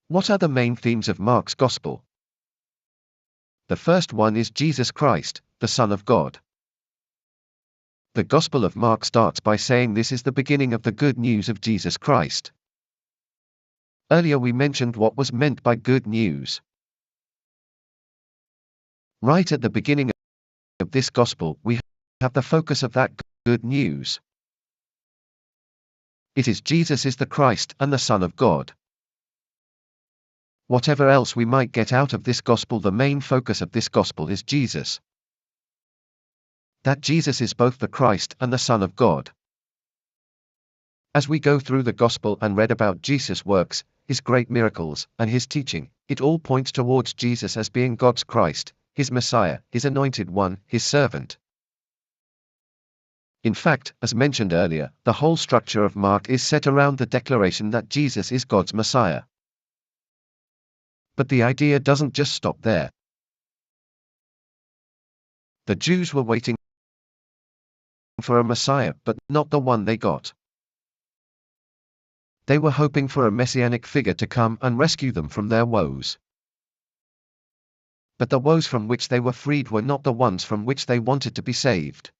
What are the main themes of Mark's Gospel? The first one is Jesus Christ, the Son of God. The Gospel of Mark starts by saying this is the beginning of the good news of Jesus Christ. Earlier we mentioned what was meant by good news. Right at the beginning of this Gospel, we have the focus of that good news. It is Jesus is the Christ and the Son of God. Whatever else we might get out of this Gospel, the main focus of this Gospel is Jesus. That Jesus is both the Christ and the Son of God. As we go through the Gospel and read about Jesus' works, his great miracles, and his teaching, it all points towards Jesus as being God's Christ, his Messiah, his anointed one, his servant. In fact, as mentioned earlier, the whole structure of Mark is set around the declaration that Jesus is God's Messiah. But the idea doesn't just stop there. The Jews were waiting for a Messiah, but not the one they got. They were hoping for a messianic figure to come and rescue them from their woes. But the woes from which they were freed were not the ones from which they wanted to be saved.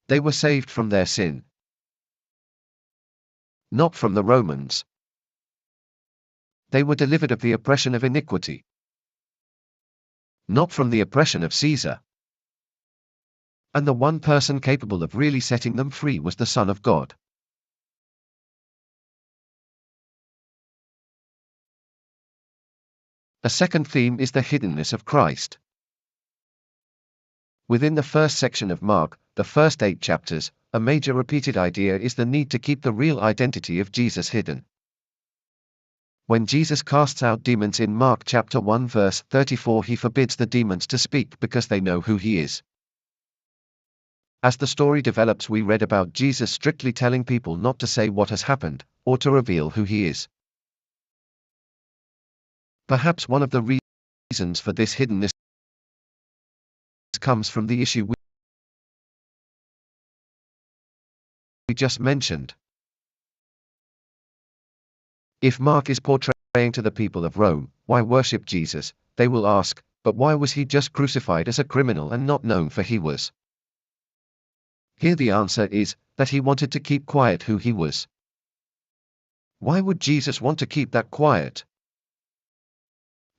They were saved from their sin. Not from the Romans. They were delivered of the oppression of iniquity. Not from the oppression of Caesar. And the one person capable of really setting them free was the Son of God. A second theme is the hiddenness of Christ. Within the first section of Mark, the first 8 chapters, a major repeated idea is the need to keep the real identity of Jesus hidden. When Jesus casts out demons in Mark chapter 1 verse 34, he forbids the demons to speak because they know who he is. As the story develops, we read about Jesus strictly telling people not to say what has happened, or to reveal who he is. Perhaps one of the reasons for this hiddenness comes from the issue we just mentioned. If Mark is portraying to the people of Rome, why worship Jesus, they will ask, but why was he just crucified as a criminal and not known for he was? Here the answer is, that he wanted to keep quiet who he was. Why would Jesus want to keep that quiet?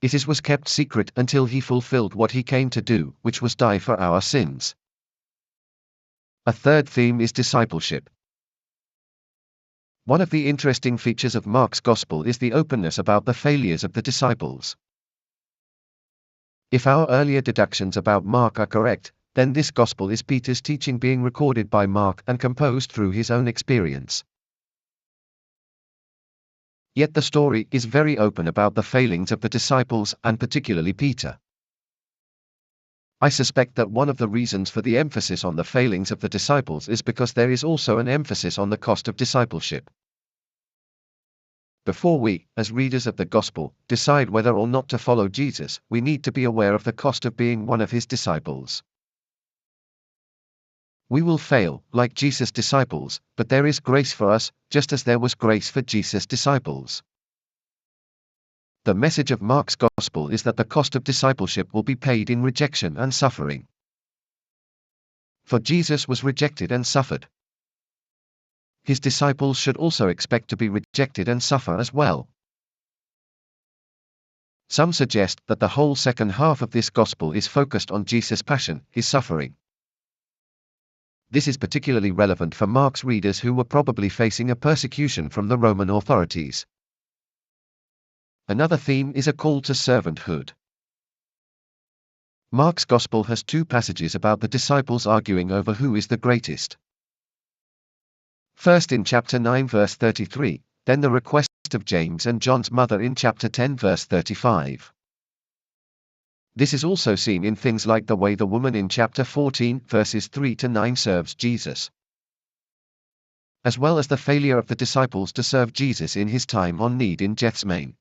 It was kept secret until he fulfilled what he came to do, which was die for our sins. A third theme is discipleship. One of the interesting features of Mark's Gospel is the openness about the failures of the disciples. If our earlier deductions about Mark are correct, then this Gospel is Peter's teaching being recorded by Mark and composed through his own experience. Yet the story is very open about the failings of the disciples and particularly Peter. I suspect that one of the reasons for the emphasis on the failings of the disciples is because there is also an emphasis on the cost of discipleship. Before we, as readers of the Gospel, decide whether or not to follow Jesus, we need to be aware of the cost of being one of his disciples. We will fail, like Jesus' disciples, but there is grace for us, just as there was grace for Jesus' disciples. The message of Mark's Gospel is that the cost of discipleship will be paid in rejection and suffering. For Jesus was rejected and suffered. His disciples should also expect to be rejected and suffer as well. Some suggest that the whole second half of this Gospel is focused on Jesus' passion, his suffering. This is particularly relevant for Mark's readers who were probably facing a persecution from the Roman authorities. Another theme is a call to servanthood. Mark's Gospel has 2 passages about the disciples arguing over who is the greatest. First in chapter 9 verse 33, then the request of James and John's mother in chapter 10 verse 35. This is also seen in things like the way the woman in chapter 14 verses 3 to 9 serves Jesus, as well as the failure of the disciples to serve Jesus in his time on need in Gethsemane.